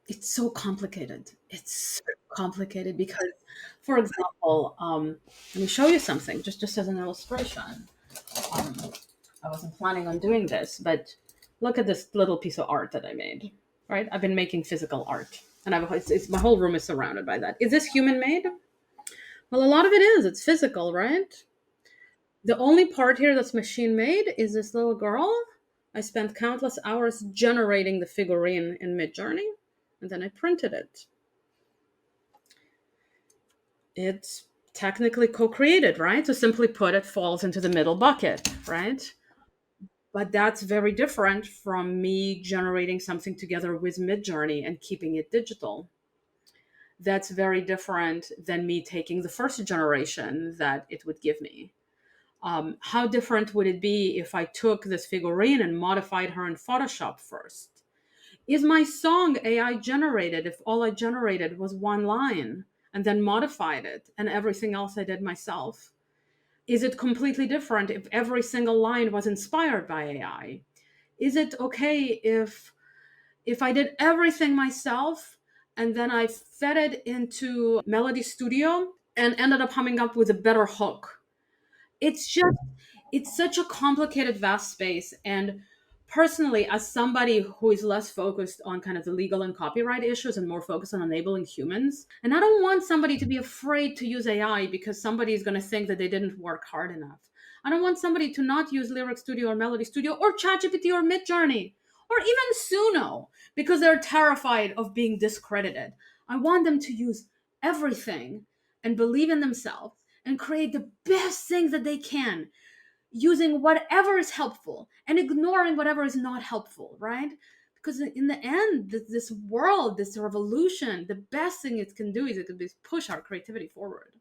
It's so complicated. It's so complicated because, for example, let me show you something just as an illustration. Um, I wasn't planning on doing this, but look at this little piece of art that I made. Right, I've been making physical art, and my whole room is surrounded by that. Is this human made? Well, a lot of it is. It's physical, right? The only part here that's machine made is this little girl. I spent countless hours generating the figurine in Midjourney, and then I printed it. It's technically co-created, right? So simply put, it falls into the middle bucket, right? But that's very different from me generating something together with Midjourney and keeping it digital. That's very different than me taking the first generation that it would give me. How different would it be if I took this figurine and modified her in Photoshop first? Is my song AI generated if all I generated was one line and then modified it and everything else I did myself? Is it completely different if every single line was inspired by AI? Is it okay if I did everything myself and then I fed it into Melody Studio and ended up coming up with a better hook? It's just, it's such a complicated, vast space. And personally, as somebody who is less focused on kind of the legal and copyright issues and more focused on enabling humans, and I don't want somebody to be afraid to use AI because somebody is going to think that they didn't work hard enough. I don't want somebody to not use Lyric Studio or Melody Studio or ChatGPT or Midjourney or even Suno because they're terrified of being discredited. I want them to use everything and believe in themselves and create the best things that they can using whatever is helpful and ignoring whatever is not helpful, right? Because in the end, this world, this revolution, the best thing it can do is it can push our creativity forward.